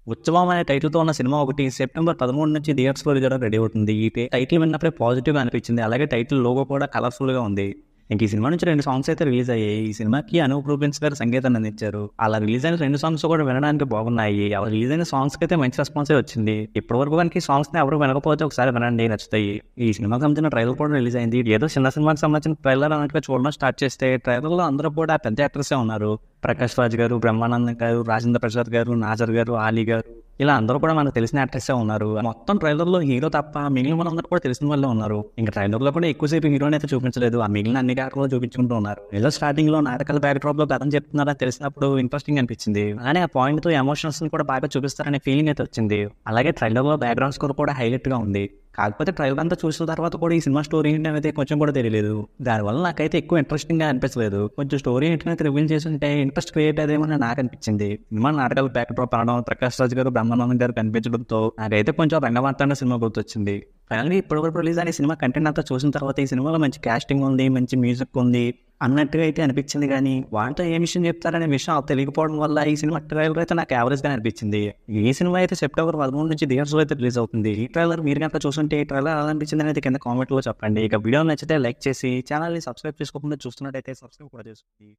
ఉత్సవం అనే టైటిల్‌తో ఉన్న సినిమా ఒకటి సెప్టెంబర్ 13 నుంచి థియేటర్స్‌లో రిలీజ్ రెడీ అవుతుంది. ఈ టైటిల్ విన్నప్పుడే పాజిటివ్‌గా అనిపించింది. అలాగే టైటిల్ లోగో కూడా కలర్‌ఫుల్‌గా ఉంది. ఇంక ఈ సినిమా నుంచి 2 సాంగ్స్ అయితే రిలీజ్ అయ్యాయి. ఈ సినిమాకి అనూప్ రూబెన్స్ గారు సంగీతాన్ని అందించారు. అలా రిలీజ్ అయిన 2 సాంగ్స్ కూడా వినడానికి బాగున్నాయి. అలా రిలీజ్ అయిన సాంగ్స్‌కి అయితే మంచి రెస్పాన్సే వచ్చింది. ఇప్పటివరకు కనుక ఈ సాంగ్స్‌ని ఎవరు వినకపోతే ఒకసారి వినండి, నచ్చుతాయి. ఈ సినిమాకి సంబంధించిన ట్రైలర్ కూడా రిలీజ్ అయింది. ఏదో చిన్న సినిమాకి సంబంధించిన ట్రైలర్ అన్నట్టుగా చూడడం స్టార్ట్ చేస్తే ట్రైలర్‌లో అందరూ కూడా పెద్ద యాక్టర్సే ఉన్నారు. ప్రకాష్ రాజ్ గారు, బ్రహ్మానందం గారు, రాజేంద్ర ప్రసాద్ గారు, నాజర్ గారు, ఆలీ గారు, ఇలా అందరూ కూడా మనకు తెలిసిన యాక్టర్సే ఉన్నారు. మొత్తం ట్రైలర్‌లో హీరో తప్ప మిగిలిన వాళ్ళందరూ కూడా తెలిసిన వాళ్ళే ఉన్నారు. ఇంకా ట్రైలర్‌లో కూడా ఎక్కువసేపు హీరోని అయితే చూపించలేదు. ఆ మిగిలిన అన్ని క్యారెక్టర్లు చూపించుకుంటూ ఉన్నారు. ఏదో స్టార్టింగ్‌లో నాటకాల బ్యాక్‌డ్రాప్‌లో కథ చెప్తున్నారని తెలిసినప్పుడు ఇంట్రెస్టింగ్ అనిపించింది. అలానే ఆ పాయింట్‌తో ఎమోషన్స్‌ని కూడా బాగా చూపిస్తారనే ఫీలింగ్ అయితే వచ్చింది. అలాగే ట్రైలర్‌లో బ్యాక్‌గ్రౌండ్ స్కోర్ కూడా హైలైట్‌గా ఉంది. కాకపోతే ట్రైలర్ అంతా చూసిన తర్వాత కూడా ఈ సినిమా స్టోరీ ఏంటి అనేది కొంచెం కూడా తెలియలేదు. దానివల్ల నాకైతే ఎక్కువ ఇంట్రెస్టింగ్‌గా అనిపించలేదు. కొంచెం స్టోరీ ఏంటనేది రివీల్ చేసి ఉంటే ఇంట్రెస్ట్ క్రియేట్ అయ్యేదేమో అని నాకు అనిపించింది. సినిమా నాటకాల బ్యాక్‌డ్రాప్ అనడం, ప్రకాష్ రాజ్ గారు, బ్రహ్మానందం గారు కనిపించడంతో నాకైతే కొంచెం రంగవార్త అనే సినిమా గుర్తొచ్చింది. ఫైనల్‌గా ఇప్పటివరకు రిలీజ్ అయిన సినిమా కంటెంట్ అంతా చూసిన తర్వాత ఈ సినిమాలో మంచి కాస్టింగ్ ఉంది, మంచి మ్యూజిక్ ఉంది అన్నట్టుగా అయితే అనిపించింది. కానీ వాళ్ళతో ఏ విషయం చెప్తారనే విషయం తెలియకపోవడం వల్ల ఈ సినిమా ట్రైలర్ అయితే నాకు యావరేజ్‌గా అనిపించింది. ఈ సినిమా అయితే సెప్టెంబర్ 13 నుంచి థియేటర్స్‌లో అయితే రిలీజ్ అవుతుంది. ఈ ట్రైలర్ మీరు గనుక చూసుంటే ఈ ట్రైలర్ ఎలా అనిపించింది అనేది కింద కామెంట్‌లో చెప్పండి. ఇక వీడియో నచ్చితే లైక్ చేసి ఛానల్‌ని సబ్స్క్రైబ్ చేసుకోకుండా చూస్తున్నట్టయితే సబ్స్క్రైబ్ కూడా చేసుకోండి.